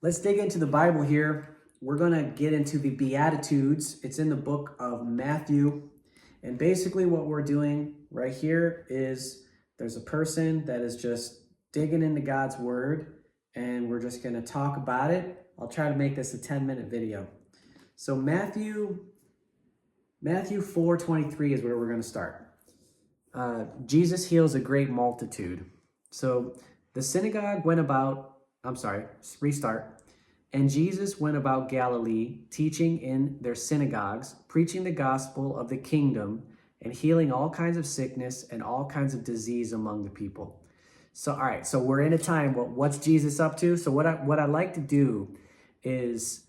Let's dig into the Bible here. We're going to get into the Beatitudes. It's in the book of Matthew. And basically what we're doing right here is there's a person that is just digging into God's word, and we're just going to talk about it. I'll try to make this a 10-minute video. So Matthew 4:23 is where we're going to start. Jesus heals a great multitude. So the synagogue went about, And Jesus went about Galilee, teaching in their synagogues, preaching the gospel of the kingdom, and healing all kinds of sickness and all kinds of disease among the people. So, all right, so we're in a time, what's Jesus up to? So what I'd like to do is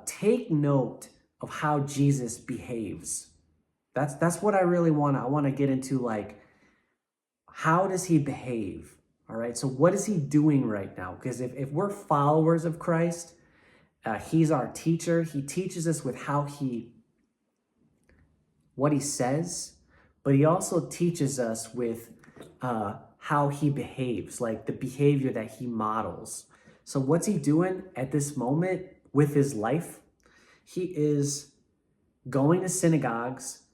take note of how Jesus behaves. That's what I really want. I want to get into, like, how does he behave? All right, so what is he doing right now? Because if we're followers of Christ, he's our teacher. He teaches us with what he says, but he also teaches us with how he behaves, like the behavior that he models. So what's he doing at this moment with his life? He is going to synagogues,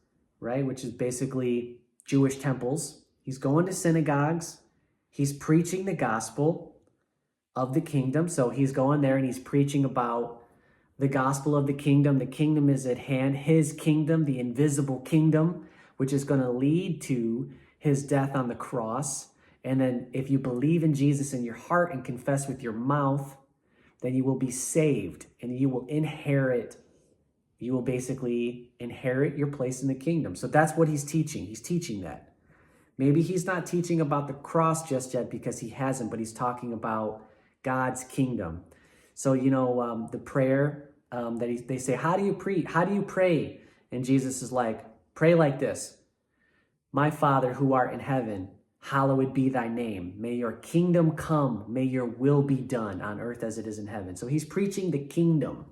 right, which is basically Jewish temples. He's going to synagogues. He's preaching the gospel of the kingdom. So he's going there and he's preaching about the gospel of the kingdom. The kingdom is at hand. His kingdom, the invisible kingdom, which is going to lead to his death on the cross. And then if you believe in Jesus in your heart and confess with your mouth, then you will be saved and you will basically inherit your place in the kingdom. So that's what he's teaching. He's teaching that. Maybe he's not teaching about the cross just yet because he hasn't, but he's talking about God's kingdom. So, the prayer that they say, how do you pray? And Jesus is like, pray like this. My Father who art in heaven, hallowed be thy name. May your kingdom come. May your will be done on earth as it is in heaven. So he's preaching the kingdom.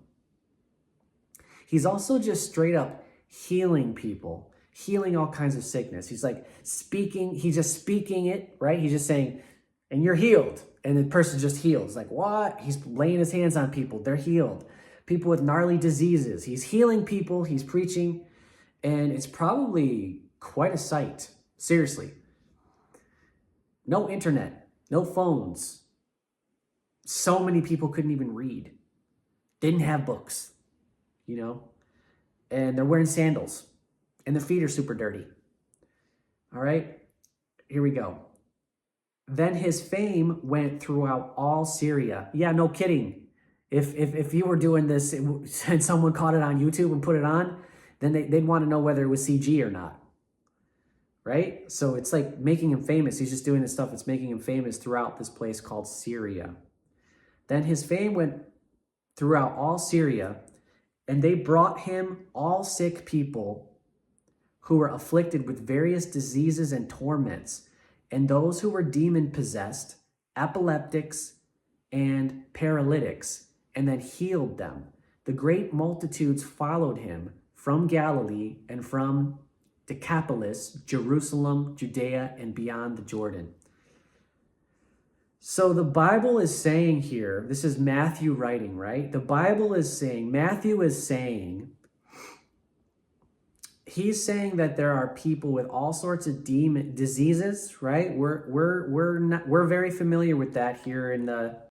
He's also just straight up healing people, healing all kinds of sickness. He's like he's just speaking it, right? He's just saying, and you're healed. And the person just heals. Like, what? He's laying his hands on people. They're healed. People with gnarly diseases. He's healing people. He's preaching. And it's probably quite a sight. Seriously. No internet. No phones. So many people couldn't even read. Didn't have books. And they're wearing sandals. And their feet are super dirty. All right, here we go. Then his fame went throughout all Syria. Yeah, no kidding. If you were doing this and someone caught it on YouTube and put it on, then they'd want to know whether it was CG or not. Right? So it's like making him famous. He's just doing this stuff that's making him famous throughout this place called Syria. Then his fame went throughout all Syria, and they brought him all sick people who were afflicted with various diseases and torments, and those who were demon-possessed, epileptics, and paralytics, and then healed them. The great multitudes followed him from Galilee and from Decapolis, Jerusalem, Judea, and beyond the Jordan. So the Bible is saying here, this is Matthew writing, right? Matthew is saying, he's saying that there are people with all sorts of diseases, right? We're very familiar with that here in the